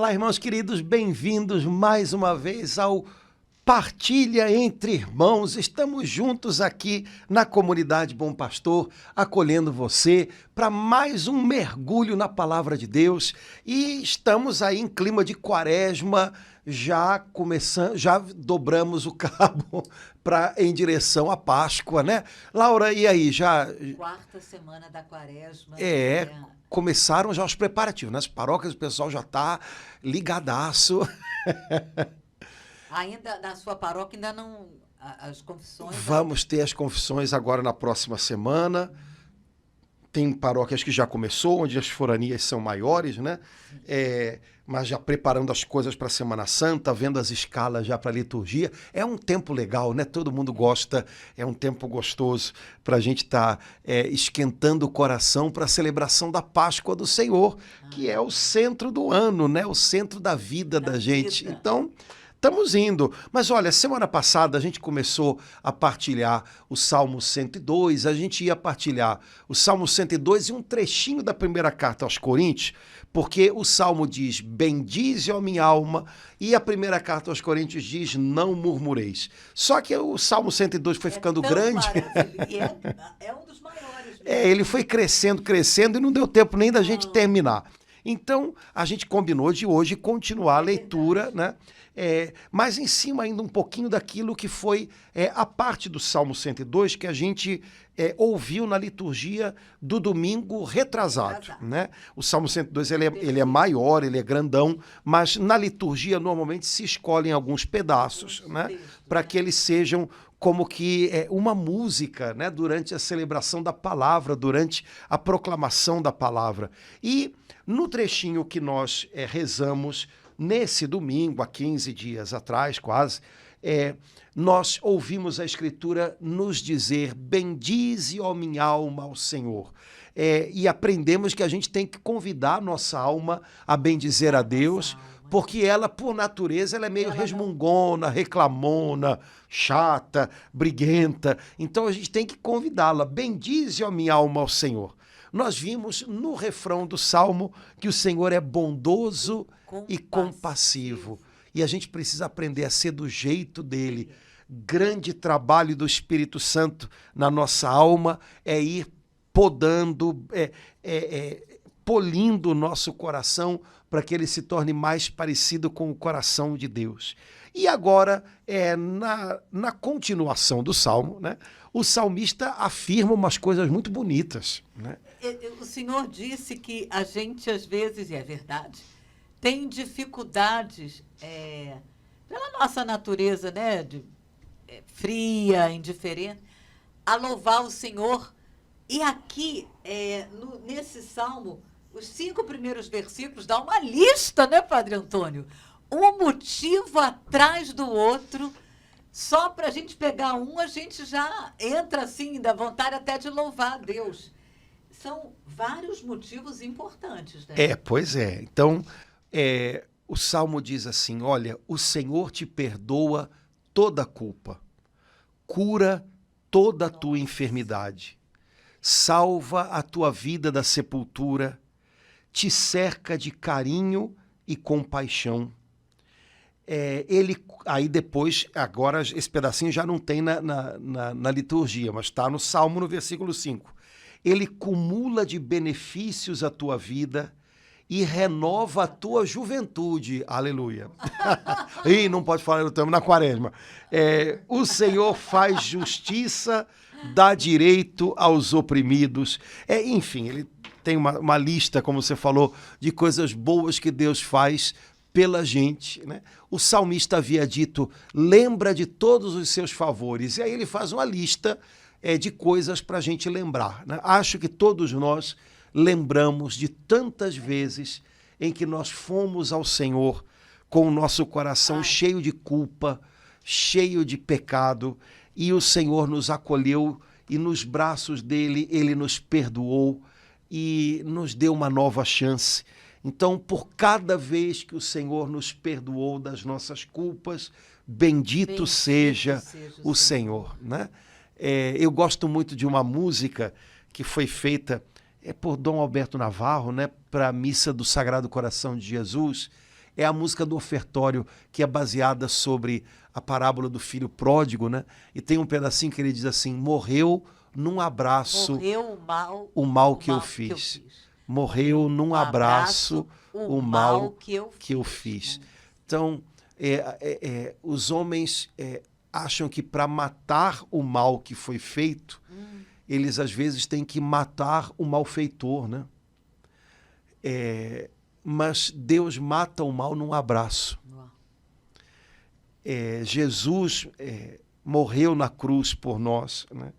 Olá, irmãos queridos, bem-vindos mais uma vez ao Partilha Entre Irmãos. Estamos juntos aqui na comunidade Bom Pastor, acolhendo você para mais um mergulho na Palavra de Deus. E estamos aí em clima de quaresma, já começando, já dobramos o cabo em direção à Páscoa, né? Laura, e aí, já... Quarta semana da quaresma. Começaram já os preparativos, nas paróquias o pessoal já está ligadaço. Ainda na sua paróquia ainda não as confissões. Vamos ter as confissões agora na próxima semana. Tem paróquias que já começou, onde as foranias são maiores, né? Mas já preparando as coisas para a Semana Santa, vendo as escalas já para a liturgia. É um tempo legal, né? Todo mundo gosta, é um tempo gostoso para a gente estar esquentando o coração para a celebração da Páscoa do Senhor, que é o centro do ano, né? O centro da vida da gente. Então... estamos indo. Mas olha, semana passada a gente começou a partilhar o Salmo 102, a gente ia partilhar o Salmo 102 e um trechinho da primeira carta aos Coríntios, porque o Salmo diz, bendize, ó minha alma, e a primeira carta aos Coríntios diz, não murmureis. Só que o Salmo 102 foi ficando grande. É um dos maiores. Ele foi crescendo e não deu tempo nem da gente terminar. Então, a gente combinou de hoje continuar a leitura, né? Mas em cima ainda um pouquinho daquilo que foi a parte do Salmo 102 que a gente ouviu na liturgia do domingo retrasado, né? O Salmo 102 ele é maior, ele é grandão, mas na liturgia normalmente se escolhem alguns pedaços, né? Para que eles sejam como que uma música, né? Durante a celebração da palavra, durante a proclamação da palavra. E no trechinho que nós rezamos nesse domingo, há 15 dias atrás, quase, nós ouvimos a Escritura nos dizer, bendize, ó minha alma, ao Senhor. E aprendemos que a gente tem que convidar a nossa alma a bendizer a Deus, porque ela, por natureza, ela é meio resmungona, reclamona, chata, briguenta. Então a gente tem que convidá-la, bendize, ó minha alma, ao Senhor. Nós vimos no refrão do Salmo que o Senhor é bondoso e compassivo. E a gente precisa aprender a ser do jeito dele. Grande trabalho do Espírito Santo na nossa alma é ir podando, polindo o nosso coração para que ele se torne mais parecido com o coração de Deus. E agora, na continuação do Salmo, né, o salmista afirma umas coisas muito bonitas, né? O Senhor disse que a gente, às vezes, e é verdade, tem dificuldades pela nossa natureza, né, fria, indiferente, a louvar o Senhor. E aqui, nesse Salmo, os 5 primeiros versículos dá uma lista, né, Padre Antônio? Um motivo atrás do outro. Só para a gente pegar um, a gente já entra assim, da vontade até de louvar a Deus. São vários motivos importantes, né? Pois é. Então, o Salmo diz assim, olha, o Senhor te perdoa toda a culpa, cura toda a tua enfermidade, salva a tua vida da sepultura, te cerca de carinho e compaixão. Aí depois, agora esse pedacinho já não tem na liturgia, mas está no Salmo, no versículo 5. Ele cumula de benefícios a tua vida e renova a tua juventude. Aleluia. E não pode falar, estamos na quaresma. O Senhor faz justiça, dá direito aos oprimidos. Enfim, ele tem uma lista, como você falou, de coisas boas que Deus faz pela gente, né? O salmista havia dito, lembra de todos os seus favores. E aí ele faz uma lista de coisas para a gente lembrar, né? Acho que todos nós lembramos de tantas vezes em que nós fomos ao Senhor com o nosso coração cheio de culpa, cheio de pecado, e o Senhor nos acolheu e nos braços dele ele nos perdoou e nos deu uma nova chance. Então, por cada vez que o Senhor nos perdoou das nossas culpas, bendito seja o Senhor, né? Eu gosto muito de uma música que foi feita por Dom Alberto Navarro, né, para a missa do Sagrado Coração de Jesus, É a música do ofertório, que é baseada sobre a parábola do filho pródigo, né? E tem um pedacinho que ele diz assim: morreu num abraço Morreu o mal que eu fiz. Morreu num abraço o mal que eu fiz. Então, os homens acham que para matar o mal que foi feito, eles às vezes têm que matar o malfeitor, né? Mas Deus mata o mal num abraço. Jesus morreu na cruz por nós, né?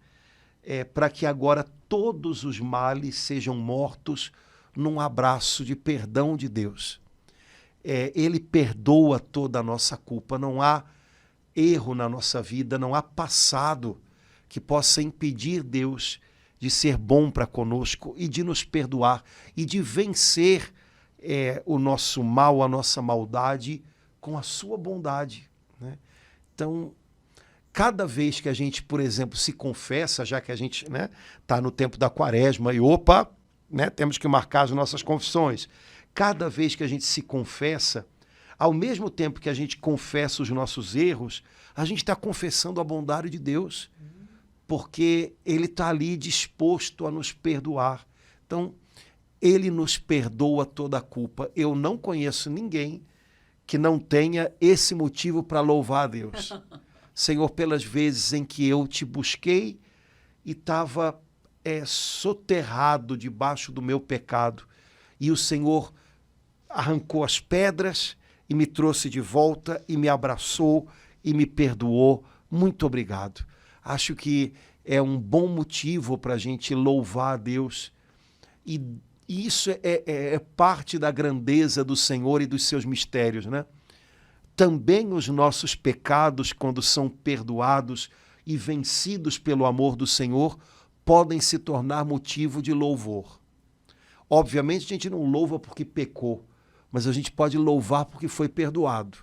Para que agora todos os males sejam mortos num abraço de perdão de Deus. Ele perdoa toda a nossa culpa, não há erro na nossa vida, não há passado que possa impedir Deus de ser bom para conosco e de nos perdoar e de vencer o nosso mal, a nossa maldade com a sua bondade, né? Então, cada vez que a gente, por exemplo, se confessa, já que a gente tá no tempo da quaresma e temos que marcar as nossas confissões. Cada vez que a gente se confessa, ao mesmo tempo que a gente confessa os nossos erros, a gente está confessando a bondade de Deus, porque Ele está ali disposto a nos perdoar. Então, Ele nos perdoa toda a culpa. Eu não conheço ninguém que não tenha esse motivo para louvar a Deus. Senhor, pelas vezes em que eu te busquei e estava soterrado debaixo do meu pecado, e o Senhor arrancou as pedras e me trouxe de volta e me abraçou e me perdoou. Muito obrigado. Acho que é um bom motivo para a gente louvar a Deus, e isso é parte da grandeza do Senhor e dos seus mistérios, né? Também os nossos pecados, quando são perdoados e vencidos pelo amor do Senhor, podem se tornar motivo de louvor. Obviamente, a gente não louva porque pecou, mas a gente pode louvar porque foi perdoado.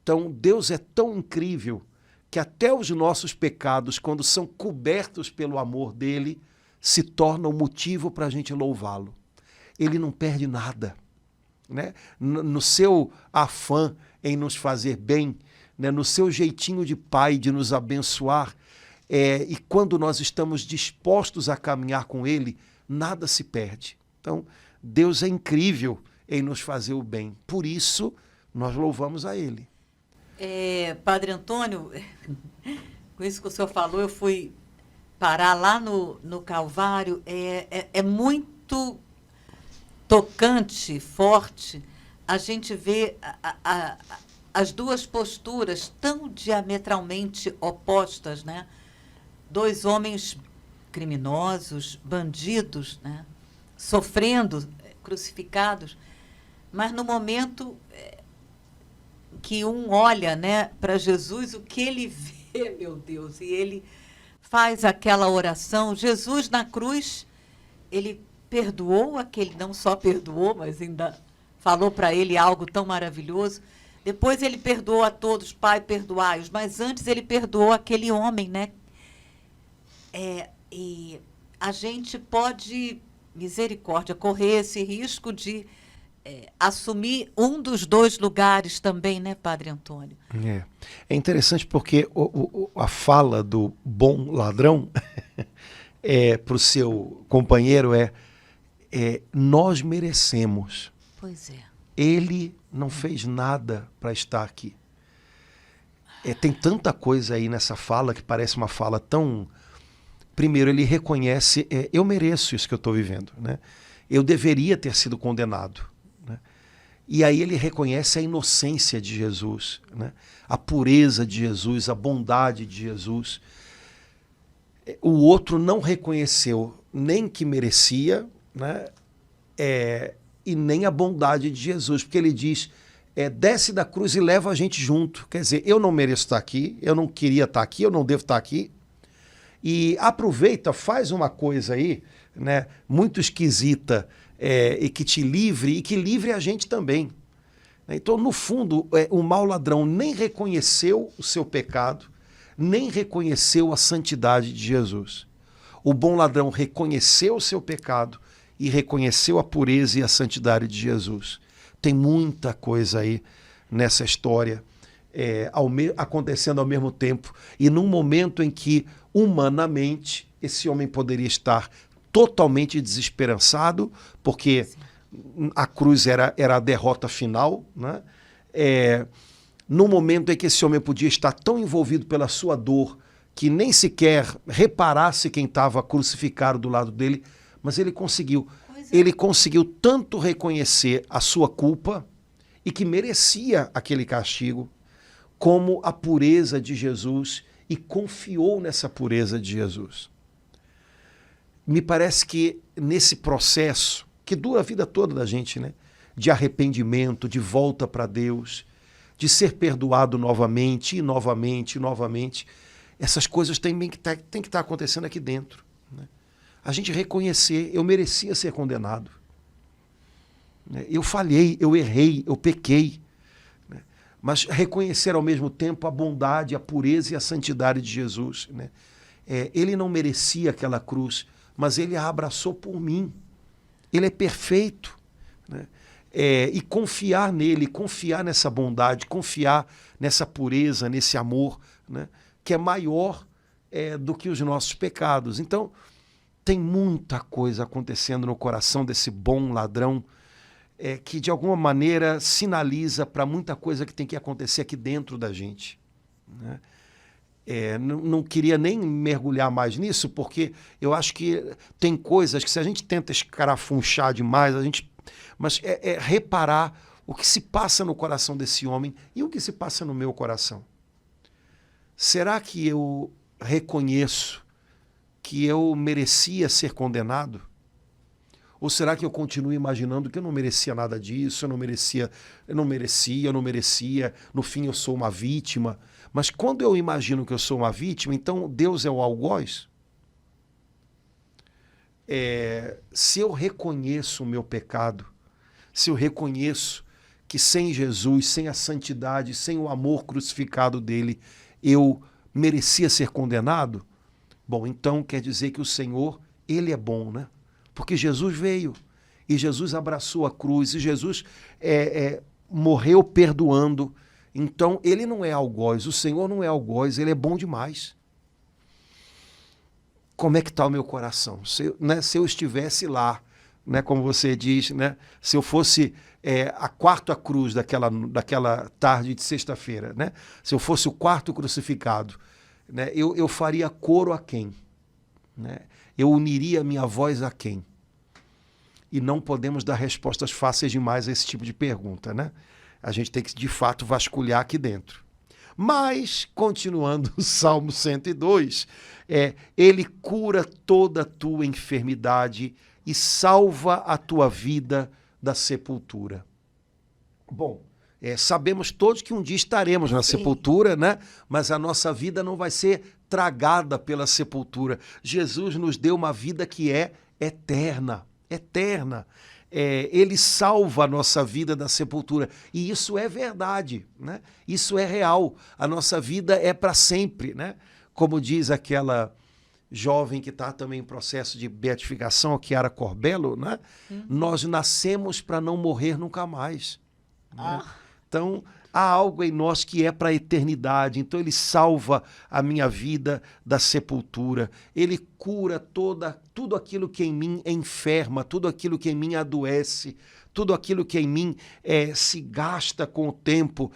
Então, Deus é tão incrível que até os nossos pecados, quando são cobertos pelo amor dele, se tornam motivo para a gente louvá-lo. Ele não perde nada, né? No seu afã em nos fazer bem, né? No seu jeitinho de pai de nos abençoar, e quando nós estamos dispostos a caminhar com ele, nada se perde. Então, Deus é incrível em nos fazer o bem. Por isso, nós louvamos a ele. Padre Antônio, com isso que o senhor falou, eu fui parar lá no Calvário. É muito tocante, forte, a gente vê as duas posturas tão diametralmente opostas, né? Dois homens criminosos, bandidos, né? Sofrendo, crucificados, mas no momento que um olha, né, para Jesus, o que ele vê, meu Deus, e ele faz aquela oração. Jesus na cruz, ele perdoou aquele, não só perdoou, mas ainda falou para ele algo tão maravilhoso. Depois ele perdoou a todos: Pai, perdoai-os. Mas antes ele perdoou aquele homem, né? E a gente pode, misericórdia, correr esse risco de assumir um dos dois lugares também, né, Padre Antônio? É interessante porque a fala do bom ladrão para o seu companheiro nós merecemos. Pois é. Ele não fez nada para estar aqui. Tem tanta coisa aí nessa fala que parece uma fala tão... Primeiro, ele reconhece, eu mereço isso que eu estou vivendo, né? Eu deveria ter sido condenado, né? E aí ele reconhece a inocência de Jesus, né? A pureza de Jesus, a bondade de Jesus. O outro não reconheceu nem que merecia, né? E nem a bondade de Jesus, porque ele diz, desce da cruz e leva a gente junto. Quer dizer, eu não mereço estar aqui, eu não queria estar aqui, eu não devo estar aqui. E aproveita, faz uma coisa aí, né, muito esquisita, e que te livre, e que livre a gente também. Então, no fundo, o mau ladrão nem reconheceu o seu pecado, nem reconheceu a santidade de Jesus. O bom ladrão reconheceu o seu pecado e reconheceu a pureza e a santidade de Jesus. Tem muita coisa aí nessa história acontecendo ao mesmo tempo, e num momento em que, humanamente, esse homem poderia estar totalmente desesperançado, porque a cruz era a derrota final, né? No momento em que esse homem podia estar tão envolvido pela sua dor que nem sequer reparasse quem estava crucificado do lado dele, mas ele conseguiu. Ele conseguiu tanto reconhecer a sua culpa e que merecia aquele castigo, como a pureza de Jesus, e confiou nessa pureza de Jesus. Me parece que nesse processo, que dura a vida toda da gente, né? De arrependimento, de volta para Deus, de ser perdoado novamente, e novamente, e novamente, essas coisas têm que estar acontecendo aqui dentro, né? A gente reconhecer, eu merecia ser condenado. Eu falhei, eu errei, eu pequei. Mas reconhecer ao mesmo tempo a bondade, a pureza e a santidade de Jesus, né? Ele não merecia aquela cruz, mas ele a abraçou por mim. Ele é perfeito, né? E confiar nele, confiar nessa bondade, confiar nessa pureza, nesse amor, né? Que é maior do que os nossos pecados. Então, tem muita coisa acontecendo no coração desse bom ladrão, que de alguma maneira sinaliza para muita coisa que tem que acontecer aqui dentro da gente, né? Não queria nem mergulhar mais nisso, porque eu acho que tem coisas que, se a gente tenta escarafunchar demais, mas reparar o que se passa no coração desse homem e o que se passa no meu coração. Será que eu reconheço que eu merecia ser condenado? Ou será que eu continuo imaginando que eu não merecia nada disso, eu não merecia, no fim eu sou uma vítima? Mas quando eu imagino que eu sou uma vítima, então Deus é o algoz? Se eu reconheço o meu pecado, se eu reconheço que sem Jesus, sem a santidade, sem o amor crucificado dele, eu merecia ser condenado, bom, então quer dizer que o Senhor, ele é bom, né? Porque Jesus veio, e Jesus abraçou a cruz, e Jesus morreu perdoando. Então, ele não é algoz, o Senhor não é algoz, ele é bom demais. Como é que está o meu coração? Se eu estivesse lá, né, como você diz, né, se eu fosse a quarta cruz daquela tarde de sexta-feira, né, se eu fosse o quarto crucificado, né, eu faria coro a quem? Né? Eu uniria a minha voz a quem? E não podemos dar respostas fáceis demais a esse tipo de pergunta, né? A gente tem que, de fato, vasculhar aqui dentro. Mas, continuando o Salmo 102, ele cura toda a tua enfermidade e salva a tua vida da sepultura. Bom, sabemos todos que um dia estaremos na sepultura, né? Mas a nossa vida não vai ser tragada pela sepultura. Jesus nos deu uma vida que é eterna, eterna. Ele salva a nossa vida da sepultura. E isso é verdade, né? Isso é real. A nossa vida é para sempre, né? Como diz aquela jovem que está também em processo de beatificação, a Chiara Corbello, né? Nós nascemos para não morrer nunca mais. Né? Então, há algo em nós que é para a eternidade. Então, ele salva a minha vida da sepultura. Ele cura tudo aquilo que em mim enferma, tudo aquilo que em mim adoece, tudo aquilo que em mim se gasta com o tempo.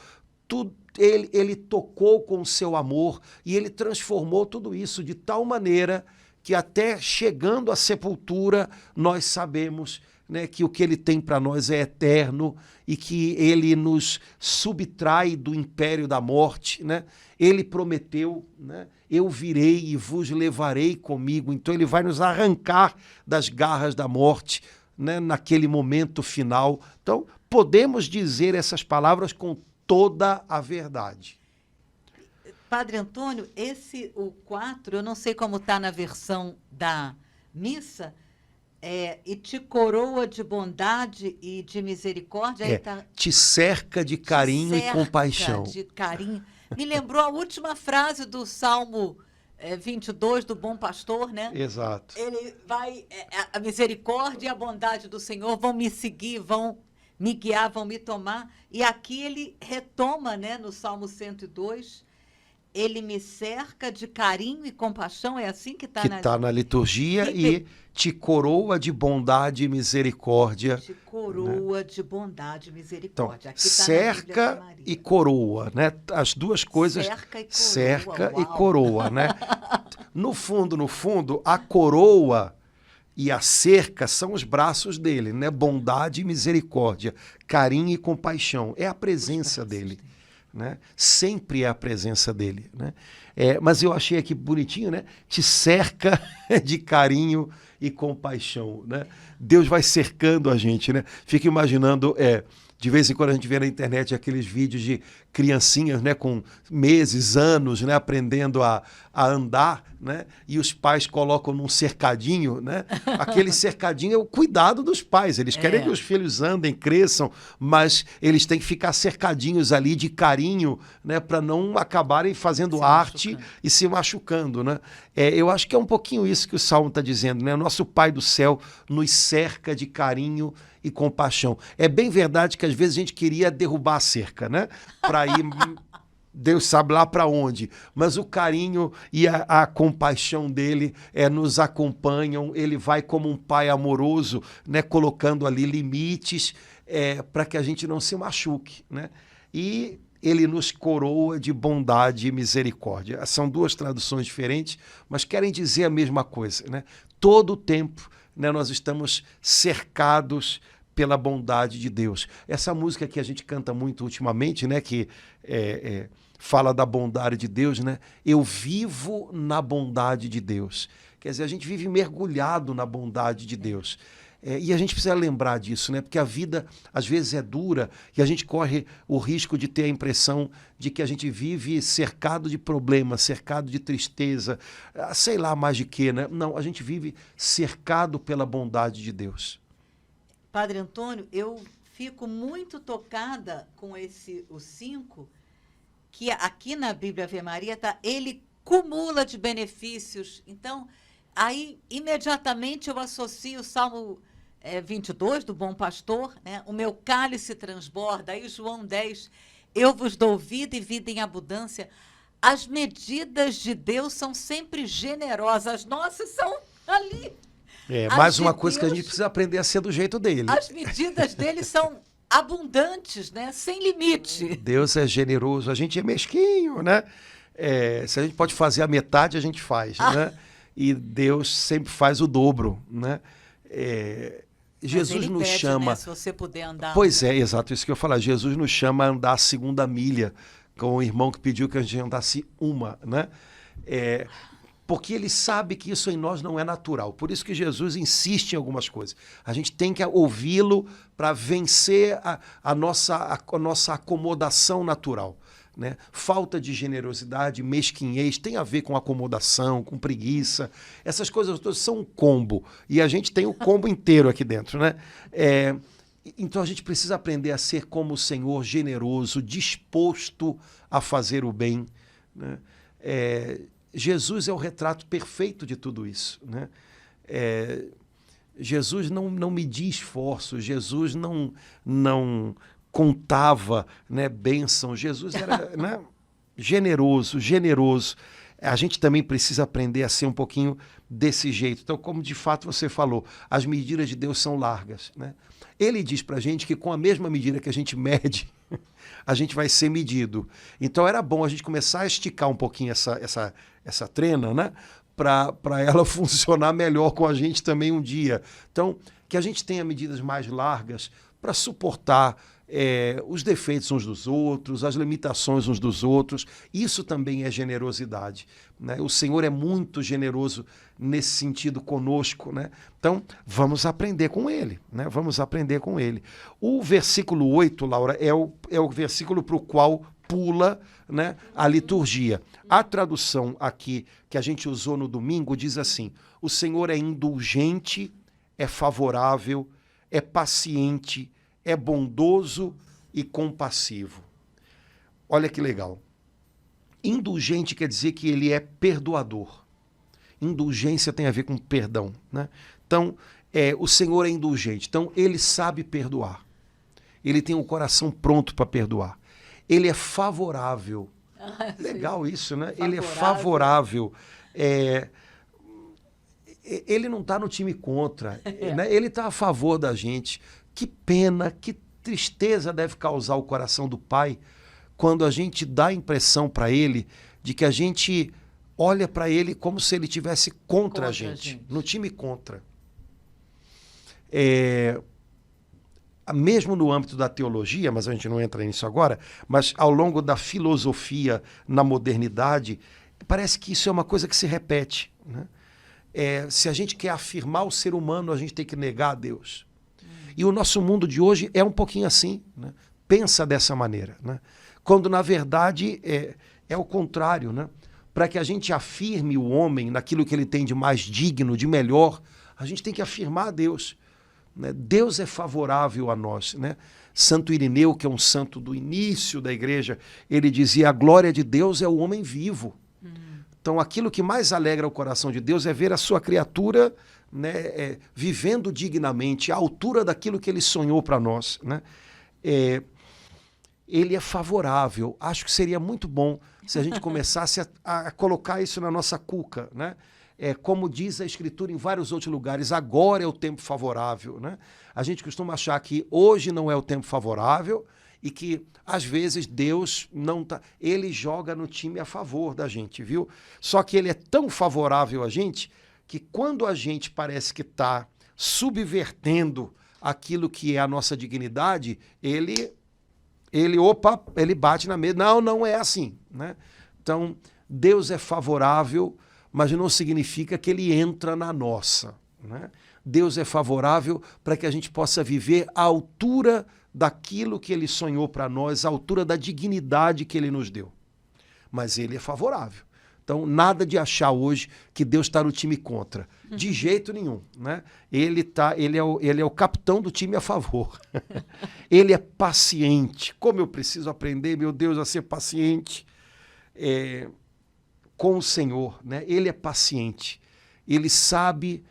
Ele tocou com o seu amor e ele transformou tudo isso de tal maneira que até chegando à sepultura nós sabemos, né, que o que ele tem para nós é eterno e que ele nos subtrai do império da morte, né? Ele prometeu, né, eu virei e vos levarei comigo. Então ele vai nos arrancar das garras da morte, né, naquele momento final. Então podemos dizer essas palavras com toda a verdade. Padre Antônio, o 4, eu não sei como está na versão da missa, e te coroa de bondade e de misericórdia. Aí te cerca de carinho e compaixão. De carinho. Me lembrou a última frase do Salmo 22, do Bom Pastor, né? Exato. Ele vai, a misericórdia e a bondade do Senhor vão me seguir, vão me guiar, vão me tomar. E aqui ele retoma, né, no Salmo 102, ele me cerca de carinho e compaixão, é assim que está Que está na liturgia e te coroa de bondade e misericórdia. Te coroa, né, de bondade e misericórdia. Então, aqui tá cerca e coroa, né? As duas coisas. Cerca e coroa, né? No fundo, a coroa e a cerca são os braços dele, né? Bondade e misericórdia, carinho e compaixão. É a presença dele. Né? Sempre é a presença dele, né? Mas eu achei aqui bonitinho, né? Te cerca de carinho e compaixão, né? Deus vai cercando a gente, né? Fico imaginando, de vez em quando a gente vê na internet aqueles vídeos de criancinhas, né, com meses, anos, né, aprendendo a andar, né, e os pais colocam num cercadinho, né? Aquele cercadinho é o cuidado dos pais. Eles querem que os filhos andem, cresçam, mas eles têm que ficar cercadinhos ali de carinho, né, para não acabarem fazendo arte e se machucando, né? Eu acho que é um pouquinho isso que o Salmo está dizendo, né? Nosso Pai do céu nos cerca de carinho e compaixão. É bem verdade que às vezes a gente queria derrubar a cerca, né? Para ir, Deus sabe lá para onde. Mas o carinho e a compaixão dele nos acompanham. Ele vai como um pai amoroso, né? Colocando ali limites para que a gente não se machuque, né? E ele nos coroa de bondade e misericórdia. São duas traduções diferentes, mas querem dizer a mesma coisa, né? Todo o tempo, né, nós estamos cercados pela bondade de Deus. Essa música que a gente canta muito ultimamente, né, que fala da bondade de Deus, né? Eu vivo na bondade de Deus. Quer dizer, a gente vive mergulhado na bondade de Deus. E a gente precisa lembrar disso, né? Porque a vida às vezes é dura e a gente corre o risco de ter a impressão de que a gente vive cercado de problemas, cercado de tristeza, sei lá mais de quê, né? Não, a gente vive cercado pela bondade de Deus. Padre Antônio, eu fico muito tocada com o 5, que aqui na Bíblia Ave Maria tá, ele cumula de benefícios. Então, aí imediatamente eu associo o Salmo 22 do Bom Pastor, né? O meu cálice transborda. Aí João 10, eu vos dou vida e vida em abundância. As medidas de Deus são sempre generosas, as nossas são ali. Mais uma coisa que a gente precisa aprender a ser do jeito dele. As medidas dele são abundantes, né? Sem limite. Deus é generoso, a gente é mesquinho, né? Se a gente pode fazer a metade, a gente faz, né? E Deus sempre faz o dobro, né? Jesus nos chama... Né, se você puder andar... Pois exato, isso que eu ia falar. Jesus nos chama a andar a segunda milha, com o irmão que pediu que a gente andasse uma, né? Porque ele sabe que isso em nós não é natural. Por isso que Jesus insiste em algumas coisas. A gente tem que ouvi-lo para vencer a nossa acomodação natural, né? Falta de generosidade, mesquinhez, tem a ver com acomodação, com preguiça. Essas coisas todas são um combo. E a gente tem o combo inteiro aqui dentro, né? Então a gente precisa aprender a ser como o Senhor, generoso, disposto a fazer o bem, né? Jesus é o retrato perfeito de tudo isso, né? Jesus não media esforço, Jesus não contava, né, bênção. Jesus era, né, generoso. A gente também precisa aprender a ser um pouquinho desse jeito. Então, como de fato você falou, as medidas de Deus são largas, né? Ele diz para a gente que com a mesma medida que a gente mede, a gente vai ser medido. Então era bom a gente começar a esticar um pouquinho essa trena, né? Para ela funcionar melhor com a gente também um dia. Então, que a gente tenha medidas mais largas para suportar os defeitos uns dos outros, as limitações uns dos outros. Isso também é generosidade, né? O Senhor é muito generoso nesse sentido conosco, né? Então, vamos aprender com Ele, né? Vamos aprender com Ele. O versículo 8, Laura, é o versículo para o qual pula, né, a liturgia. A tradução aqui que a gente usou no domingo diz assim: o Senhor é indulgente, é favorável, é paciente, é bondoso e compassivo. Olha que legal. Indulgente quer dizer que ele é perdoador. Indulgência tem a ver com perdão, né? Então, o Senhor é indulgente. Então, ele sabe perdoar. Ele tem um coração pronto para perdoar. Ele é favorável. Legal isso, né? Ele é favorável. Ele não está no time contra, né? Ele está a favor da gente. Que pena, que tristeza deve causar o coração do pai quando a gente dá a impressão para ele de que a gente olha para ele como se ele estivesse contra a gente, no time contra. Mesmo no âmbito da teologia, mas a gente não entra nisso agora, mas ao longo da filosofia na modernidade, parece que isso é uma coisa que se repete, né? Se a gente quer afirmar o ser humano, a gente tem que negar a Deus. E o nosso mundo de hoje é um pouquinho assim, né? Pensa dessa maneira, né? Quando, na verdade, é o contrário, né? Para que a gente afirme o homem naquilo que ele tem de mais digno, de melhor, a gente tem que afirmar a Deus, né? Deus é favorável a nós, né? Santo Irineu, que é um santo do início da igreja, ele dizia: a glória de Deus é o homem vivo. Então, aquilo que mais alegra o coração de Deus é ver a sua criatura, né, vivendo dignamente, à altura daquilo que ele sonhou para nós, né? Ele é favorável. Acho que seria muito bom se a gente começasse a colocar isso na nossa cuca, né? Como diz a Escritura em vários outros lugares, agora é o tempo favorável, né? A gente costuma achar que hoje não é o tempo favorável e que, às vezes, Deus não tá... Ele joga no time a favor da gente, viu? Só que ele é tão favorável a gente que quando a gente parece que está subvertendo aquilo que é a nossa dignidade, ele bate na mesa. Não, não é assim, né? Então, Deus é favorável, mas não significa que ele entra na nossa, né? Deus é favorável para que a gente possa viver à altura daquilo que ele sonhou para nós, à altura da dignidade que ele nos deu. Mas ele é favorável. Então, nada de achar hoje que Deus está no time contra. De jeito nenhum, né? Ele é o capitão do time a favor. Ele é paciente. Como eu preciso aprender, meu Deus, a ser paciente com o Senhor, né? Ele é paciente. Ele sabe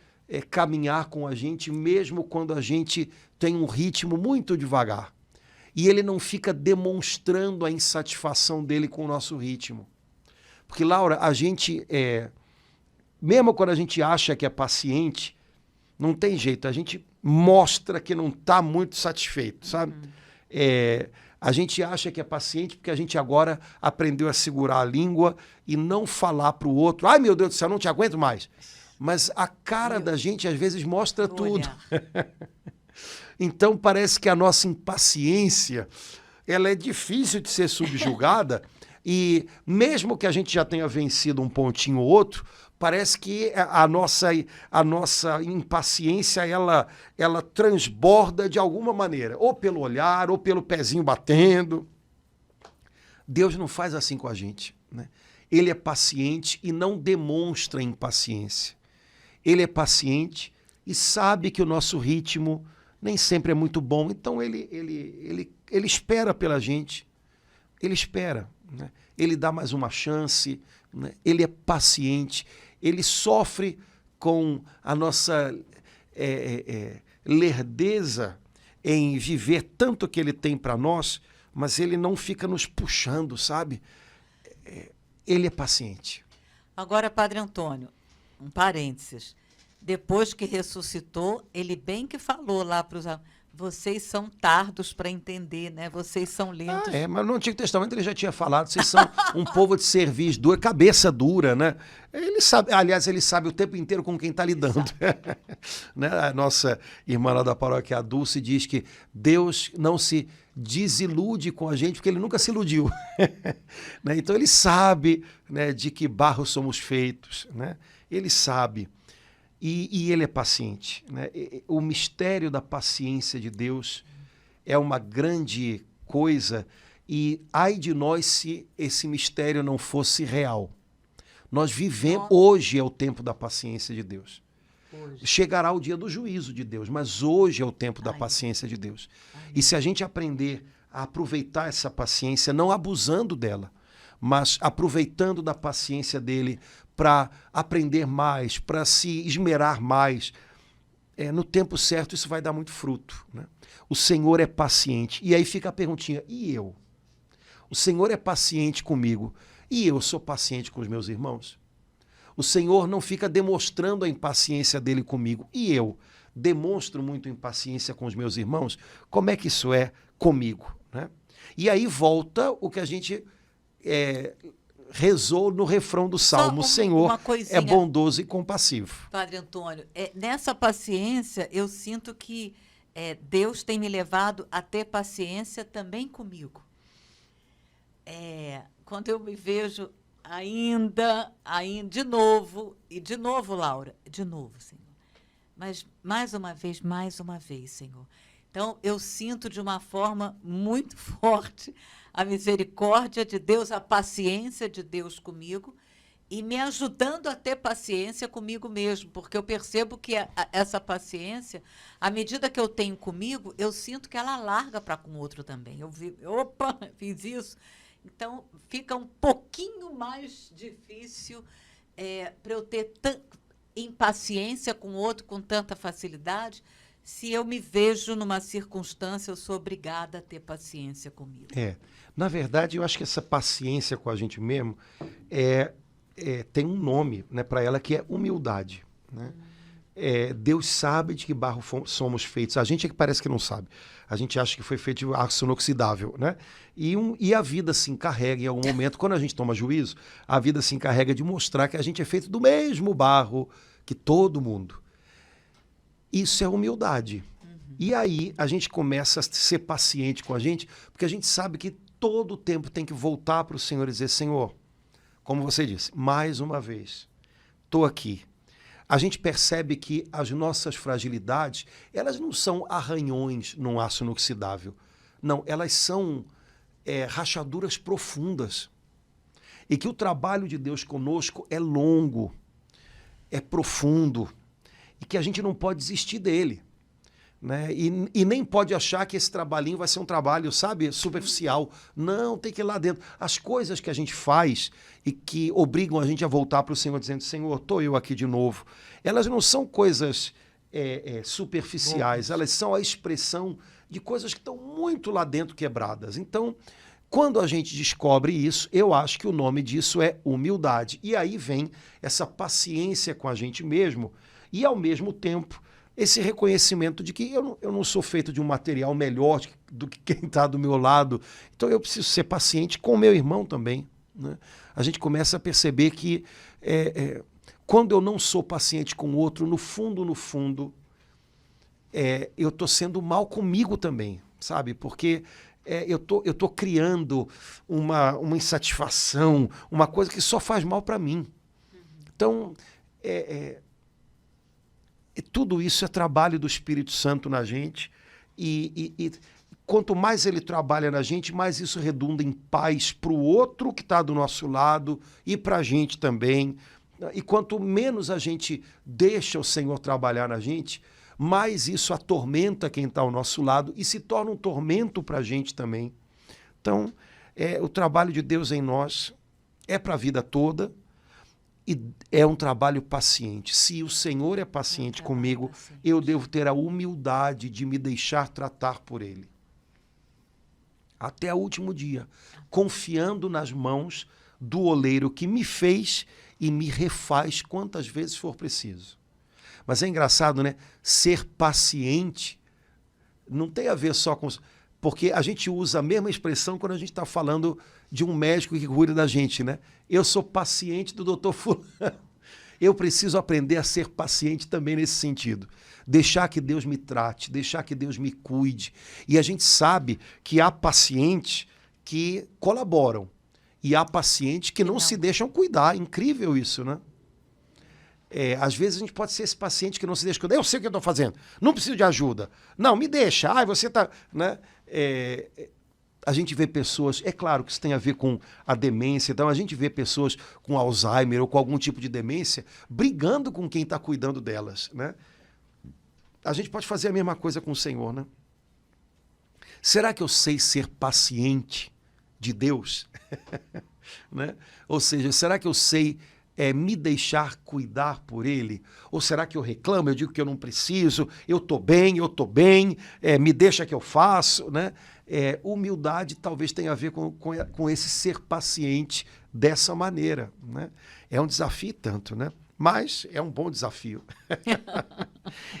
caminhar com a gente, mesmo quando a gente tem um ritmo muito devagar. E ele não fica demonstrando a insatisfação dele com o nosso ritmo. Porque, Laura, a gente, mesmo quando a gente acha que é paciente, não tem jeito, a gente mostra que não está muito satisfeito, sabe? A gente acha que é paciente porque a gente agora aprendeu a segurar a língua e não falar para o outro: ai, meu Deus do céu, não te aguento mais. Mas a cara da gente, às vezes, mostra tudo. Então, parece que a nossa impaciência, ela é difícil de ser subjugada. E mesmo que a gente já tenha vencido um pontinho ou outro, parece que a nossa impaciência, ela transborda de alguma maneira, ou pelo olhar, ou pelo pezinho batendo. Deus não faz assim com a gente, né? Ele é paciente e não demonstra impaciência. Ele é paciente e sabe que o nosso ritmo nem sempre é muito bom, então ele espera pela gente, ele espera, né? Ele dá mais uma chance, né? Ele é paciente, ele sofre com a nossa lerdeza em viver tanto que ele tem para nós, mas ele não fica nos puxando, sabe? Ele é paciente. Agora, Padre Antônio, um parênteses. Depois que ressuscitou, ele bem que falou lá para os... Vocês são tardos para entender, né? Vocês são lentos. Mas no Antigo Testamento ele já tinha falado, vocês são um povo de cerviz dura, cabeça dura, né? Ele sabe, aliás, ele sabe o tempo inteiro com quem está lidando. Né? A nossa irmã lá da paróquia, a Dulce, diz que Deus não se desilude com a gente porque ele nunca se iludiu. Né? Então ele sabe, né, de que barro somos feitos, né? Ele sabe. E ele é paciente, né? O mistério da paciência de Deus é uma grande coisa e ai de nós se esse mistério não fosse real. Nós vivemos... Hoje é o tempo da paciência de Deus. Hoje. Chegará o dia do juízo de Deus, mas hoje é o tempo da paciência de Deus. E se a gente aprender a aproveitar essa paciência, não abusando dela, mas aproveitando da paciência dele para aprender mais, para se esmerar mais, no tempo certo isso vai dar muito fruto, né? O Senhor é paciente. E aí fica a perguntinha, e eu? O Senhor é paciente comigo, e eu sou paciente com os meus irmãos? O Senhor não fica demonstrando a impaciência dele comigo, e eu demonstro muito impaciência com os meus irmãos? Como é que isso é comigo, né? E aí volta o que a gente rezou no refrão do Salmo, o Senhor é bondoso e compassivo. Padre Antônio, nessa paciência eu sinto que Deus tem me levado a ter paciência também comigo. Quando eu me vejo ainda, de novo, Laura, de novo, Senhor. Mas mais uma vez, Senhor. Então, eu sinto de uma forma muito forte a misericórdia de Deus, a paciência de Deus comigo e me ajudando a ter paciência comigo mesmo, porque eu percebo que essa paciência, à medida que eu tenho comigo, eu sinto que ela larga para com o outro também. Opa, fiz isso. Então, fica um pouquinho mais difícil para eu ter impaciência com o outro com tanta facilidade. Se eu me vejo numa circunstância, eu sou obrigada a ter paciência comigo. Na verdade, eu acho que essa paciência com a gente mesmo tem um nome, né, para ela, que é humildade, né? Deus sabe de que barro somos feitos. A gente é que parece que não sabe. A gente acha que foi feito de aço inoxidável, né? E a vida se encarrega, em algum momento, quando a gente toma juízo, a vida se encarrega de mostrar que a gente é feito do mesmo barro que todo mundo. Isso é humildade. E aí a gente começa a ser paciente com a gente, porque a gente sabe que todo o tempo tem que voltar para o Senhor e dizer, Senhor, como você disse, mais uma vez, estou aqui. A gente percebe que as nossas fragilidades, elas não são arranhões num aço inoxidável. Não, elas são rachaduras profundas. E que o trabalho de Deus conosco é longo, é profundo, e que a gente não pode desistir dele, né? E nem pode achar que esse trabalhinho vai ser um trabalho, sabe, superficial. Não, tem que ir lá dentro. As coisas que a gente faz e que obrigam a gente a voltar para o Senhor dizendo, Senhor, estou eu aqui de novo, elas não são coisas superficiais, elas são a expressão de coisas que estão muito lá dentro quebradas. Então, quando a gente descobre isso, eu acho que o nome disso é humildade. E aí vem essa paciência com a gente mesmo e, ao mesmo tempo, esse reconhecimento de que eu não sou feito de um material melhor do que quem está do meu lado. Então eu preciso ser paciente com o meu irmão também, né? A gente começa a perceber que quando eu não sou paciente com o outro, no fundo, eu estou sendo mal comigo também, sabe? Porque eu tô criando uma insatisfação, uma coisa que só faz mal para mim. Então, tudo isso é trabalho do Espírito Santo na gente e quanto mais ele trabalha na gente, mais isso redunda em paz para o outro que está do nosso lado e para a gente também. E quanto menos a gente deixa o Senhor trabalhar na gente, mais isso atormenta quem está ao nosso lado e se torna um tormento para a gente também. Então, o trabalho de Deus em nós é para a vida toda, e é um trabalho paciente. Se o Senhor é paciente comigo, eu devo ter a humildade de me deixar tratar por Ele. Até o último dia, confiando nas mãos do oleiro que me fez e me refaz quantas vezes for preciso. Mas é engraçado, né? Ser paciente não tem a ver só com... Porque a gente usa a mesma expressão quando a gente está falando de um médico que cuida da gente, né? Eu sou paciente do doutor fulano. Eu preciso aprender a ser paciente também nesse sentido. Deixar que Deus me trate, deixar que Deus me cuide. E a gente sabe que há pacientes que colaboram e há pacientes que não se deixam cuidar. Incrível isso, né? Às vezes a gente pode ser esse paciente que não se deixa cuidar. Eu sei o que eu estou fazendo, não preciso de ajuda. Não, me deixa. Ai, você está... Né? A gente vê pessoas, é claro que isso tem a ver com a demência, então a gente vê pessoas com Alzheimer ou com algum tipo de demência brigando com quem está cuidando delas, né? A gente pode fazer a mesma coisa com o Senhor, né? Será que eu sei ser paciente de Deus? Né? Ou seja, será que eu sei me deixar cuidar por ele? Ou será que eu reclamo, eu digo que eu não preciso, eu estou bem, me deixa que eu faço, né? Humildade talvez tenha a ver com esse ser paciente dessa maneira, né? É um desafio tanto, né? Mas é um bom desafio.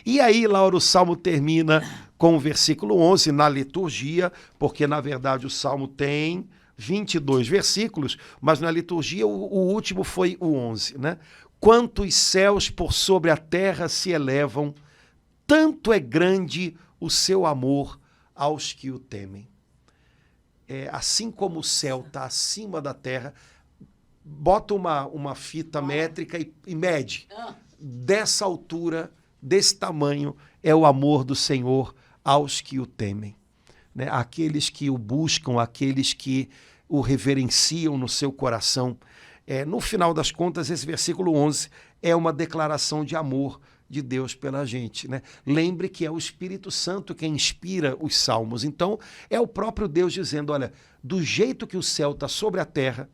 E aí, Laura, o Salmo termina com o versículo 11 na liturgia, porque, na verdade, o Salmo tem 22 versículos, mas na liturgia o último foi o 11, né? Quantos céus por sobre a terra se elevam, tanto é grande o seu amor aos que o temem. Assim como o céu está acima da terra, bota uma fita métrica e mede. Dessa altura, desse tamanho, é o amor do Senhor aos que o temem, né? Aqueles que o buscam, aqueles que o reverenciam no seu coração. No final das contas, esse versículo 11 é uma declaração de amor de Deus pela gente, né? Lembre que é o Espírito Santo quem inspira os salmos. Então, é o próprio Deus dizendo, olha, do jeito que o céu está sobre a terra,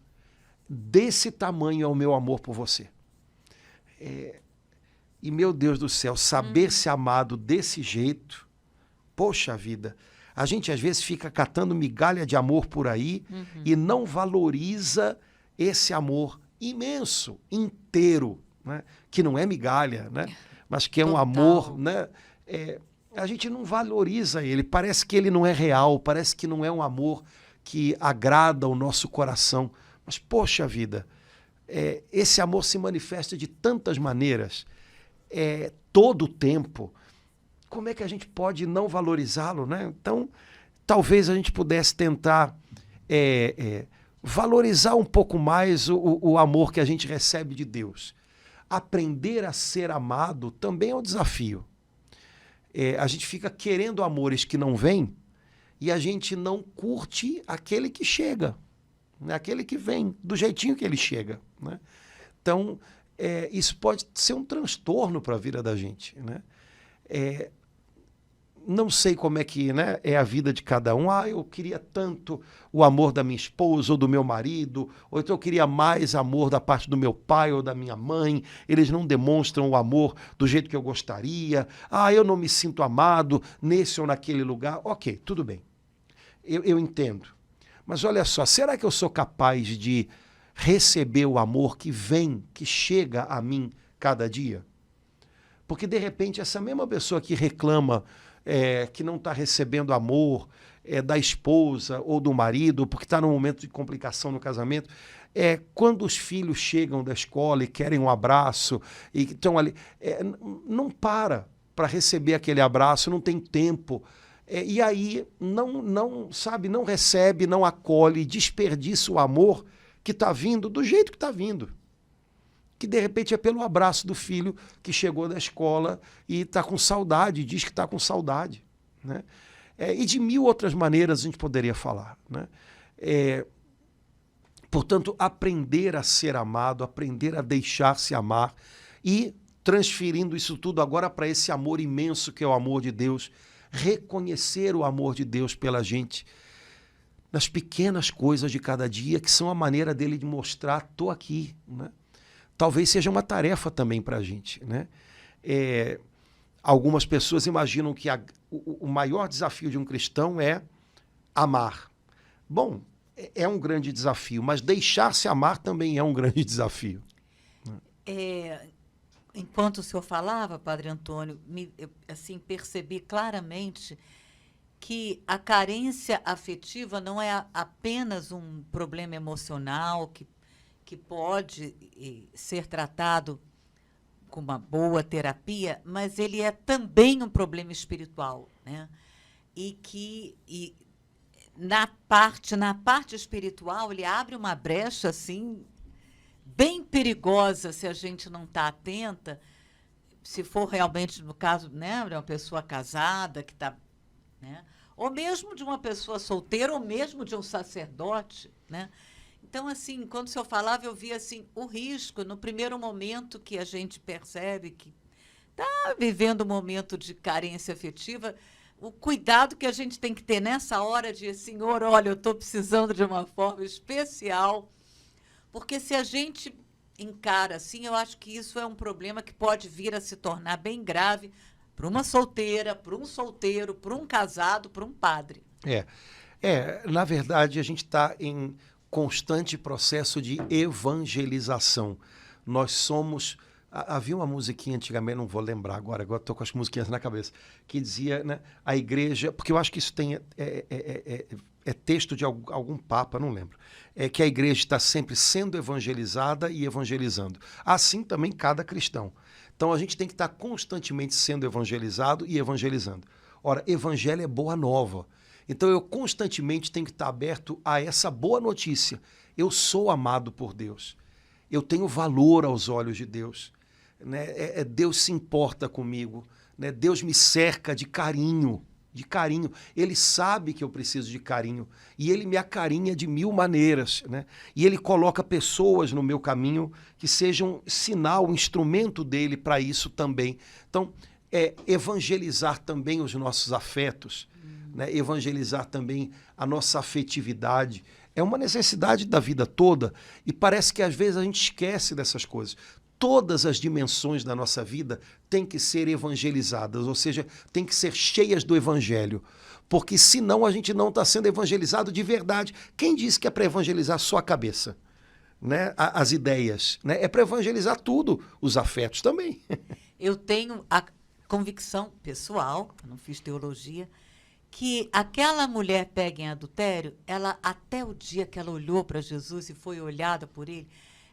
desse tamanho é o meu amor por você. E, meu Deus do céu, saber-se amado desse jeito, poxa vida, a gente às vezes fica catando migalha de amor por aí e não valoriza esse amor imenso, inteiro, né? Que não é migalha, né? Mas que é um amor, né? A gente não valoriza ele, parece que ele não é real, parece que não é um amor que agrada o nosso coração. Mas, poxa vida, esse amor se manifesta de tantas maneiras, todo o tempo. Como é que a gente pode não valorizá-lo, né? Então, talvez a gente pudesse tentar valorizar um pouco mais o amor que a gente recebe de Deus. Aprender a ser amado também é um desafio. A gente fica querendo amores que não vêm e a gente não curte aquele que chega, né? Aquele que vem, do jeitinho que ele chega, né? Então, isso pode ser um transtorno para a vida da gente, né? Não sei como é que, né, é a vida de cada um. Eu queria tanto o amor da minha esposa ou do meu marido, ou então eu queria mais amor da parte do meu pai ou da minha mãe. Eles não demonstram o amor do jeito que eu gostaria. Eu não me sinto amado nesse ou naquele lugar. Ok, tudo bem. Eu entendo. Mas olha só, será que eu sou capaz de receber o amor que vem, que chega a mim cada dia? Porque, de repente, essa mesma pessoa que reclama que não está recebendo amor da esposa ou do marido, porque está num momento de complicação no casamento, quando os filhos chegam da escola e querem um abraço, e estão ali, não para receber aquele abraço, não tem tempo. E aí não recebe, não acolhe, desperdiça o amor que está vindo do jeito que está vindo. Que de repente é pelo abraço do filho que chegou da escola e está com saudade, diz que está com saudade, né? E de mil outras maneiras a gente poderia falar, né? Portanto, aprender a ser amado, aprender a deixar-se amar e transferindo isso tudo agora para esse amor imenso que é o amor de Deus, reconhecer o amor de Deus pela gente nas pequenas coisas de cada dia, que são a maneira dele de mostrar, estou aqui, né? Talvez seja uma tarefa também para a gente, né? Algumas pessoas imaginam que o maior desafio de um cristão é amar. Bom, é um grande desafio, mas deixar-se amar também é um grande desafio. Enquanto o senhor falava, Padre Antônio, eu percebi claramente que a carência afetiva não é apenas um problema emocional que pode ser tratado com uma boa terapia, mas ele é também um problema espiritual, né? Na parte espiritual ele abre uma brecha assim bem perigosa se a gente não está atenta, se for realmente, no caso, né, de uma pessoa casada que está, né, ou mesmo de uma pessoa solteira, ou mesmo de um sacerdote, né? Então, assim, quando o senhor falava, eu via assim, o risco, no primeiro momento que a gente percebe que está vivendo um momento de carência afetiva, o cuidado que a gente tem que ter nessa hora de, Senhor, olha, eu estou precisando de uma forma especial, porque se a gente encara assim, eu acho que isso é um problema que pode vir a se tornar bem grave para uma solteira, para um solteiro, para um casado, para um padre. Na verdade, a gente está em constante processo de evangelização. Nós somos... Havia uma musiquinha antigamente, não vou lembrar agora estou com as musiquinhas na cabeça, que dizia, né, a igreja, porque eu acho que isso tem texto de algum papa, não lembro, que a igreja está sempre sendo evangelizada e evangelizando. Assim também cada cristão. Então a gente tem que estar constantemente sendo evangelizado e evangelizando. Ora, evangelho é boa nova. Então eu constantemente tenho que estar aberto a essa boa notícia. Eu sou amado por Deus. Eu tenho valor aos olhos de Deus. Né? Deus se importa comigo. Né? Deus me cerca de carinho. Ele sabe que eu preciso de carinho. E Ele me acarinha de mil maneiras. Né? E Ele coloca pessoas no meu caminho que sejam sinal, instrumento dEle para isso também. Então, evangelizar também os nossos afetos, né? Evangelizar também a nossa afetividade. É uma necessidade da vida toda e parece que às vezes a gente esquece dessas coisas. Todas as dimensões da nossa vida têm que ser evangelizadas, ou seja, têm que ser cheias do evangelho, porque senão a gente não está sendo evangelizado de verdade. Quem disse que é para evangelizar só a cabeça? Né? As ideias, né? É para evangelizar tudo, os afetos também. Eu tenho a convicção pessoal, eu não fiz teologia, que aquela mulher pega em adultério, ela até o dia que ela olhou para Jesus e foi olhada por ele,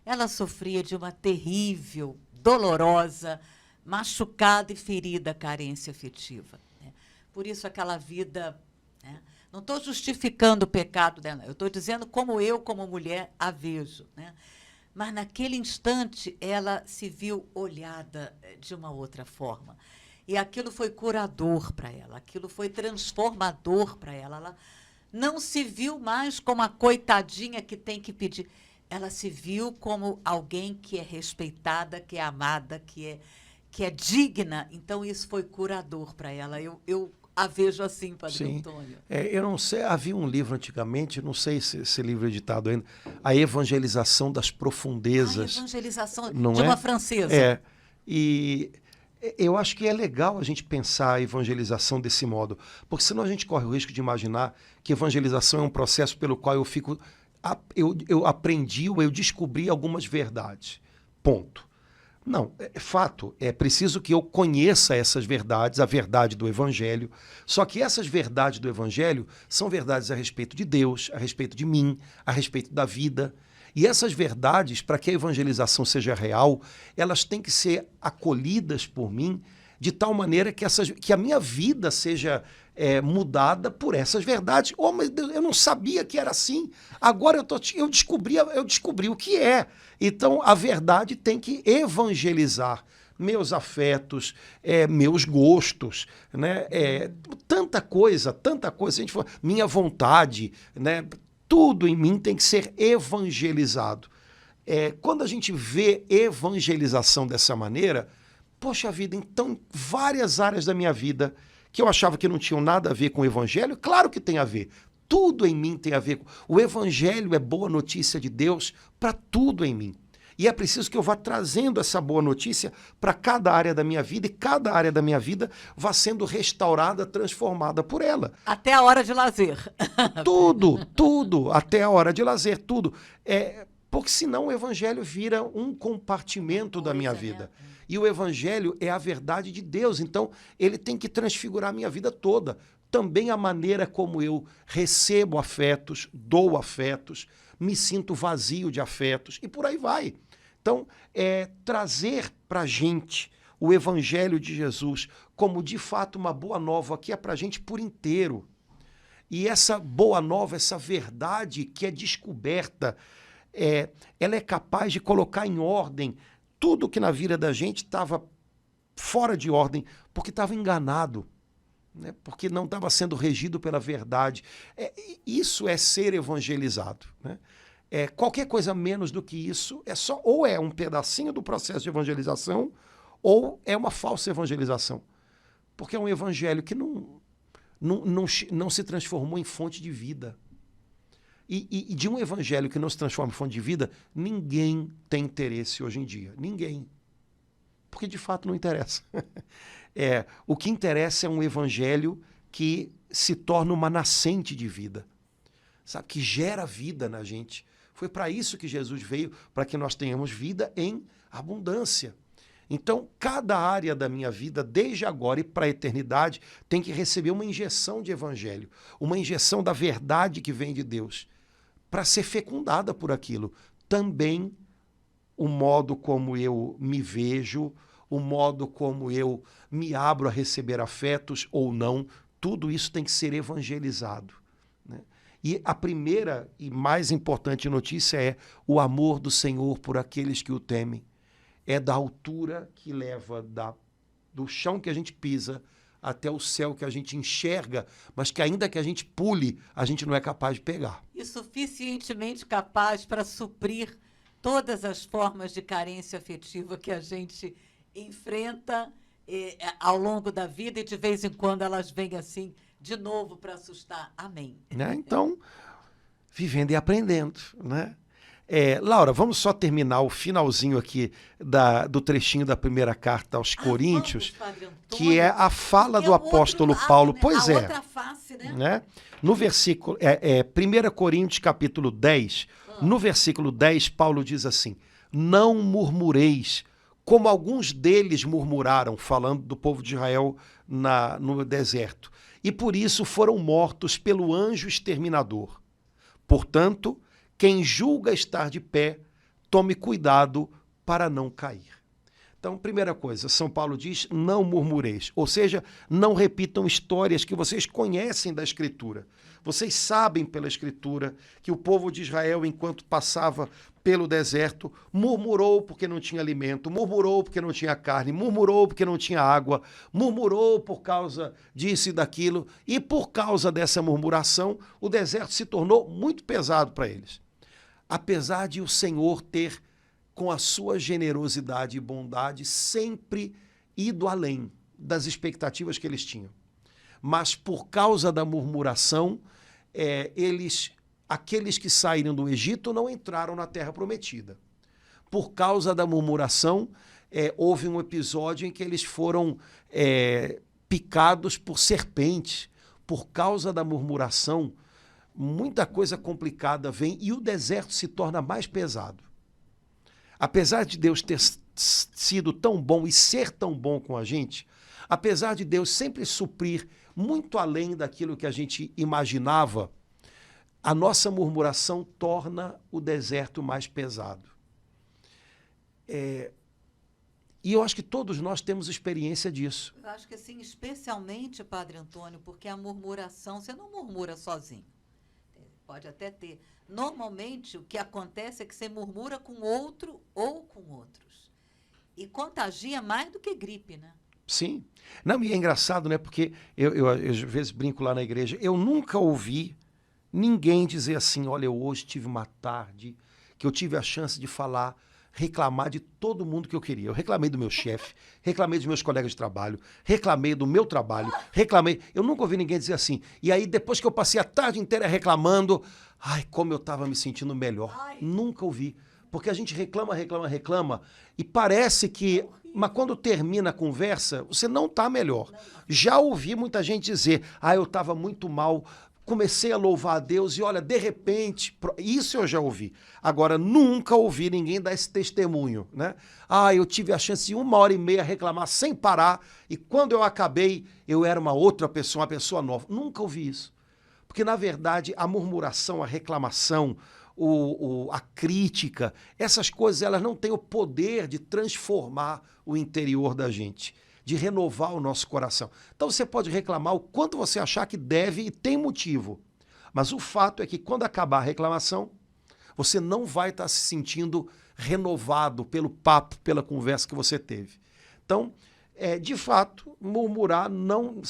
ela sofria de uma terrível, dolorosa, machucada e ferida carência afetiva. Né? Por isso aquela vida... Né? Não estou justificando o pecado dela, eu estou dizendo como eu, como mulher, a vejo. Né? Mas naquele instante ela se viu olhada de uma outra forma. E aquilo foi curador para ela, aquilo foi transformador para ela. Ela não se viu mais como a coitadinha que tem que pedir. Ela se viu como alguém que é respeitada, que é amada, que é digna. Então, isso foi curador para ela. Eu a vejo assim, Padre Sim. Antônio. Eu não sei, havia um livro antigamente, não sei se esse livro é editado ainda, A Evangelização das Profundezas. A evangelização não de é? uma francesa. E eu acho que é legal a gente pensar a evangelização desse modo, porque senão a gente corre o risco de imaginar que evangelização é um processo pelo qual eu aprendi ou eu descobri algumas verdades. Ponto. Não, é fato. É preciso que eu conheça essas verdades, a verdade do Evangelho. Só que essas verdades do Evangelho são verdades a respeito de Deus, a respeito de mim, a respeito da vida. E essas verdades, para que a evangelização seja real, elas têm que ser acolhidas por mim de tal maneira que a minha vida seja mudada por essas verdades. Oh, mas eu não sabia que era assim. Agora eu descobri o que é. Então, a verdade tem que evangelizar meus afetos, meus gostos, né? Tanta coisa, a gente fala, minha vontade, né? Tudo em mim tem que ser evangelizado. Quando a gente vê evangelização dessa maneira, poxa vida, então várias áreas da minha vida que eu achava que não tinham nada a ver com o evangelho, claro que tem a ver. Tudo em mim tem a ver. O evangelho é boa notícia de Deus para tudo em mim. E é preciso que eu vá trazendo essa boa notícia para cada área da minha vida e cada área da minha vida vá sendo restaurada, transformada por ela. Até a hora de lazer. Tudo, até a hora de lazer, tudo. Porque senão o evangelho vira um compartimento da minha vida. E o evangelho é a verdade de Deus, então ele tem que transfigurar a minha vida toda. Também a maneira como eu recebo afetos, dou afetos, me sinto vazio de afetos e por aí vai. Então, trazer para a gente o evangelho de Jesus como de fato uma boa nova que é para a gente por inteiro. E essa boa nova, essa verdade que é descoberta, ela é capaz de colocar em ordem tudo que na vida da gente estava fora de ordem, porque estava enganado, né? Porque não estava sendo regido pela verdade. Isso é ser evangelizado. Né? Qualquer coisa menos do que isso ou é um pedacinho do processo de evangelização ou é uma falsa evangelização. Porque é um evangelho que não se transformou em fonte de vida. E de um evangelho que não se transforma em fonte de vida, ninguém tem interesse hoje em dia. Ninguém. Porque de fato não interessa. O que interessa é um evangelho que se torna uma nascente de vida. Sabe? Que gera vida na gente. Foi para isso que Jesus veio, para que nós tenhamos vida em abundância. Então, cada área da minha vida, desde agora e para a eternidade, tem que receber uma injeção de evangelho, uma injeção da verdade que vem de Deus, para ser fecundada por aquilo. Também o modo como eu me vejo, o modo como eu me abro a receber afetos ou não, tudo isso tem que ser evangelizado, né? E a primeira e mais importante notícia é o amor do Senhor por aqueles que o temem. É da altura que leva do chão que a gente pisa até o céu que a gente enxerga, mas que ainda que a gente pule, a gente não é capaz de pegar. E suficientemente capaz para suprir todas as formas de carência afetiva que a gente enfrenta ao longo da vida, e de vez em quando elas vêm assim de novo para assustar. Amém. Né? Então, vivendo e aprendendo, né? Laura, vamos só terminar o finalzinho aqui do trechinho da primeira carta aos Coríntios, Padre Antônio, que é a fala do apóstolo Paulo. Né? Pois a outra face, né? No versículo 1 Coríntios capítulo 10, no versículo 10, Paulo diz assim: não murmureis, como alguns deles murmuraram, falando do povo de Israel no deserto, e por isso foram mortos pelo anjo exterminador. Portanto, quem julga estar de pé, tome cuidado para não cair. Então, primeira coisa, São Paulo diz, não murmureis, ou seja, não repitam histórias que vocês conhecem da Escritura. Vocês sabem pela Escritura que o povo de Israel, enquanto passava pelo deserto, murmurou porque não tinha alimento, murmurou porque não tinha carne, murmurou porque não tinha água, murmurou por causa disso e daquilo, e por causa dessa murmuração, o deserto se tornou muito pesado para eles. Apesar de o Senhor ter, com a sua generosidade e bondade, sempre ido além das expectativas que eles tinham. Mas por causa da murmuração, aqueles que saíram do Egito não entraram na Terra Prometida. Por causa da murmuração, houve um episódio em que eles foram picados por serpentes. Por causa da murmuração, muita coisa complicada vem e o deserto se torna mais pesado. Apesar de Deus ter sido tão bom e ser tão bom com a gente, apesar de Deus sempre suprir muito além daquilo que a gente imaginava, a nossa murmuração torna o deserto mais pesado. E eu acho que todos nós temos experiência disso. Eu acho que assim, especialmente, Padre Antônio, porque a murmuração, você não murmura sozinho. Pode até ter. Normalmente, o que acontece é que você murmura com outro ou com outros. E contagia mais do que gripe, né? Sim. Não, e é engraçado, né? Porque eu às vezes brinco lá na igreja, eu nunca ouvi ninguém dizer assim, olha, eu hoje tive uma tarde que eu tive a chance de falar, reclamar de todo mundo que eu queria. Eu reclamei do meu chefe, reclamei dos meus colegas de trabalho, reclamei do meu trabalho, reclamei. Eu nunca ouvi ninguém dizer assim. E aí, depois que eu passei a tarde inteira reclamando, ai, como eu estava me sentindo melhor. Nunca ouvi. Porque a gente reclama e parece que... Mas quando termina a conversa, você não está melhor. Já ouvi muita gente dizer, eu estava muito mal, comecei a louvar a Deus e olha, de repente, isso eu já ouvi. Agora, nunca ouvi ninguém dar esse testemunho, né? Eu tive a chance de 1h30 reclamar sem parar e quando eu acabei, eu era uma outra pessoa, uma pessoa nova. Nunca ouvi isso. Porque, na verdade, a murmuração, a reclamação, a crítica, essas coisas elas não têm o poder de transformar o interior da gente, de renovar o nosso coração. Então você pode reclamar o quanto você achar que deve e tem motivo, mas o fato é que quando acabar a reclamação, você não vai estar se sentindo renovado pelo papo, pela conversa que você teve. Então, de fato, murmurar não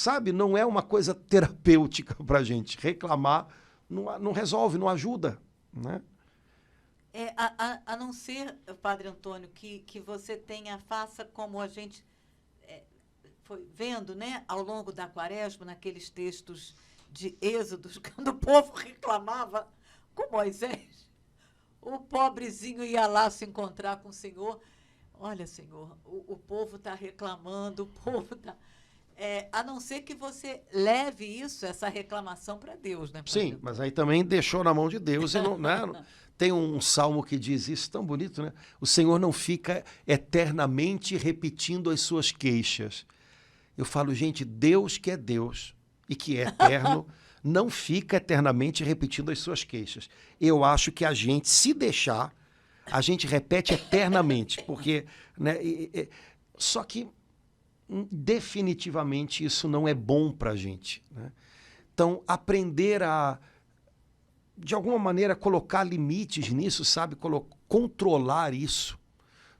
é uma coisa terapêutica para a gente. Reclamar não resolve, não ajuda, né? A não ser, Padre Antônio, que você faça como a gente foi vendo, né, ao longo da Quaresma, naqueles textos de Êxodos, quando o povo reclamava com Moisés. O pobrezinho ia lá se encontrar com o Senhor. Olha, Senhor, o povo está reclamando, o povo está... a não ser que você leve isso, essa reclamação para Deus, né? Sim, mas aí também deixou na mão de Deus. E não, né? Tem um salmo que diz isso, tão bonito, né? O Senhor não fica eternamente repetindo as suas queixas. Eu falo, gente, Deus que é Deus e que é eterno, não fica eternamente repetindo as suas queixas. Eu acho que a gente, se deixar, a gente repete eternamente, porque, né, só que definitivamente isso não é bom para a gente, né? Então, aprender a, de alguma maneira, colocar limites nisso, sabe? Controlar isso,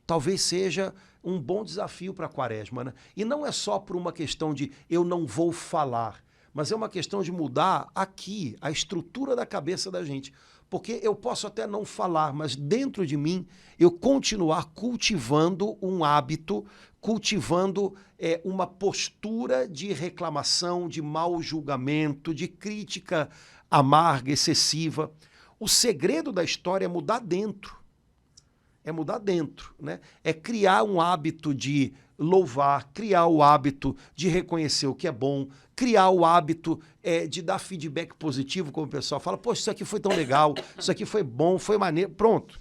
talvez seja um bom desafio para a Quaresma, né? E não é só por uma questão de eu não vou falar, mas é uma questão de mudar aqui a estrutura da cabeça da gente. Porque eu posso até não falar, mas dentro de mim eu continuar cultivando um hábito, cultivando uma postura de reclamação, de mau julgamento, de crítica amarga, excessiva. O segredo da história é mudar dentro. É mudar dentro, né? É criar um hábito de louvar, criar o hábito de reconhecer o que é bom, criar o hábito de dar feedback positivo, como o pessoal fala, poxa, isso aqui foi tão legal, isso aqui foi bom, foi maneiro, pronto.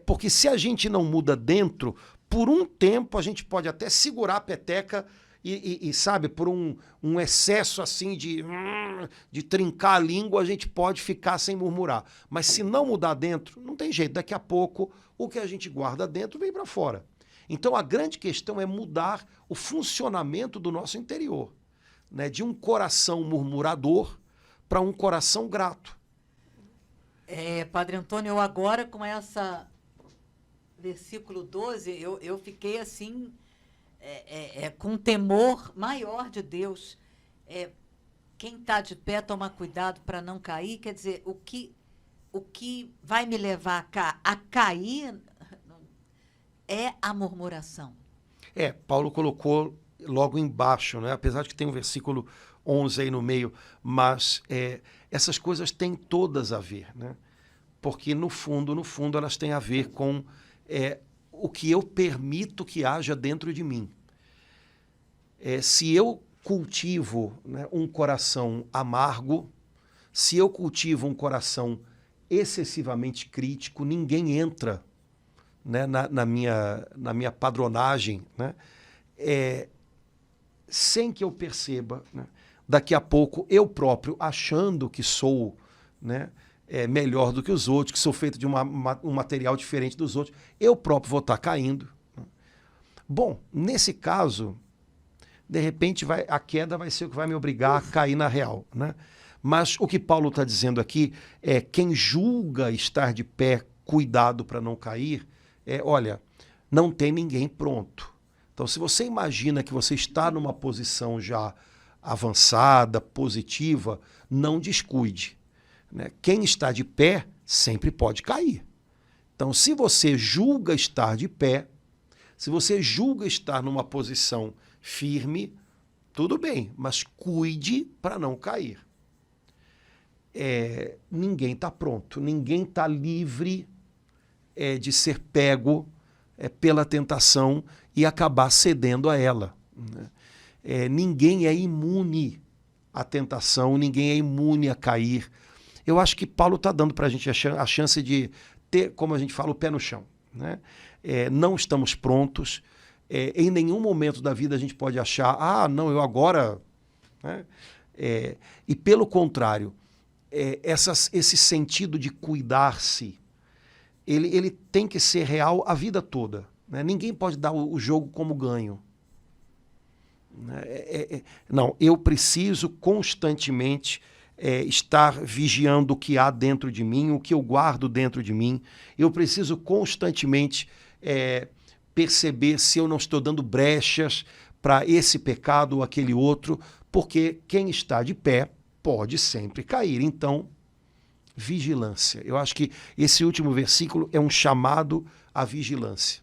Porque se a gente não muda dentro, por um tempo a gente pode até segurar a peteca e sabe, por um excesso assim de trincar a língua, a gente pode ficar sem murmurar. Mas se não mudar dentro, não tem jeito. Daqui a pouco, o que a gente guarda dentro vem para fora. Então, a grande questão é mudar o funcionamento do nosso interior, né? De um coração murmurador para um coração grato. Padre Antônio, eu agora com essa versículo 12, eu fiquei assim... com temor maior de Deus. Quem está de pé toma cuidado para não cair. Quer dizer, o que vai me levar a cair é a murmuração. Paulo colocou logo embaixo, né? Apesar de que tem um versículo 11 aí no meio, mas essas coisas têm todas a ver, né? Porque no fundo elas têm a ver com o que eu permito que haja dentro de mim. Se eu cultivo, né, um coração amargo, se eu cultivo um coração excessivamente crítico, ninguém entra, né, na minha padronagem, né, sem que eu perceba, né, daqui a pouco eu próprio, achando que sou, né, melhor do que os outros, que sou feito de um material diferente dos outros, eu próprio vou estar caindo. Bom, nesse caso, de repente a queda vai ser o que vai me obrigar a cair na real, né? Mas o que Paulo está dizendo aqui é quem julga estar de pé, cuidado para não cair, olha, não tem ninguém pronto. Então, se você imagina que você está numa posição já avançada, positiva, não descuide, né? Quem está de pé sempre pode cair. Então, se você julga estar de pé, se você julga estar numa posição firme, tudo bem, mas cuide para não cair. Ninguém está pronto, ninguém está livre de ser pego pela tentação e acabar cedendo a ela, né? Ninguém é imune à tentação, ninguém é imune a cair. Eu acho que Paulo está dando para a gente a chance de ter, como a gente fala, o pé no chão, né? Não estamos prontos. Em nenhum momento da vida a gente pode achar, não, eu agora... Né? E pelo contrário, esse sentido de cuidar-se, ele tem que ser real a vida toda, né? Ninguém pode dar o jogo como ganho. Não, eu preciso constantemente estar vigiando o que há dentro de mim, o que eu guardo dentro de mim. Eu preciso constantemente perceber se eu não estou dando brechas para esse pecado ou aquele outro, porque quem está de pé pode sempre cair. Então, vigilância. Eu acho que esse último versículo é um chamado à vigilância,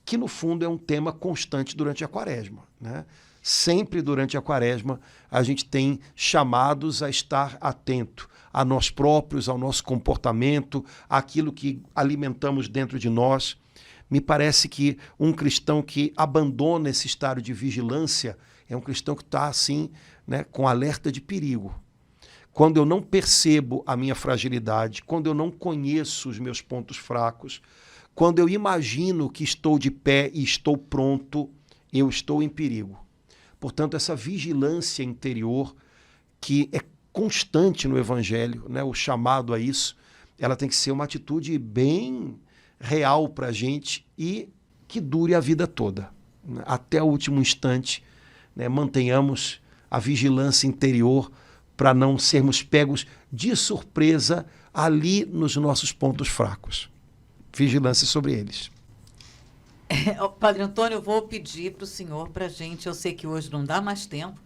que no fundo é um tema constante durante a Quaresma, né? Sempre durante a Quaresma a gente tem chamados a estar atento, a nós próprios, ao nosso comportamento, àquilo que alimentamos dentro de nós. Me parece que um cristão que abandona esse estado de vigilância é um cristão que está assim, né, com alerta de perigo. Quando eu não percebo a minha fragilidade, quando eu não conheço os meus pontos fracos, quando eu imagino que estou de pé e estou pronto, eu estou em perigo. Portanto, essa vigilância interior, que é constante no Evangelho, né, o chamado a isso, ela tem que ser uma atitude bem real para a gente e que dure a vida toda. Até o último instante, né, mantenhamos a vigilância interior para não sermos pegos de surpresa ali nos nossos pontos fracos. Vigilância sobre eles. Padre Antônio, eu vou pedir para o senhor, para a gente, eu sei que hoje não dá mais tempo,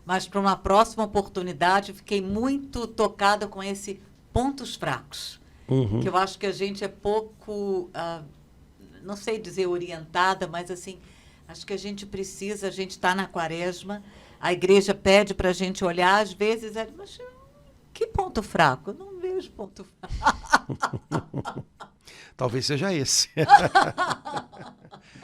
mas para uma próxima oportunidade, eu fiquei muito tocada com esse pontos fracos. Que eu acho que a gente é pouco, não sei dizer orientada, mas assim, acho que a gente está na quaresma, a igreja pede para a gente olhar, às vezes, mas que ponto fraco? Eu não vejo ponto fraco. Talvez seja esse.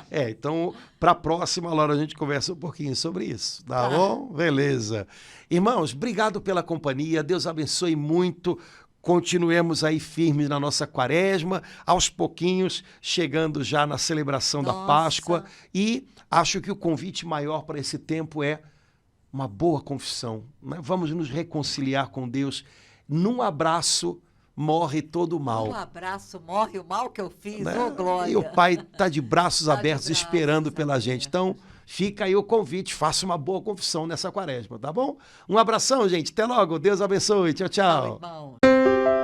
Então, para a próxima, Laura, a gente conversa um pouquinho sobre isso, tá bom? Beleza. Irmãos, obrigado pela companhia, Deus abençoe muito. Continuemos aí firmes na nossa quaresma, aos pouquinhos, chegando já na celebração da Páscoa. E acho que o convite maior para esse tempo é uma boa confissão, né? Vamos nos reconciliar com Deus. Num abraço morre todo o mal. Num abraço morre o mal que eu fiz, né? Ô glória. E o Pai está de braços abertos esperando pela gente. Então, fica aí o convite, faça uma boa confissão nessa quaresma, tá bom? Um abração, gente. Até logo. Deus abençoe. Tchau, tchau. Tchau, irmão.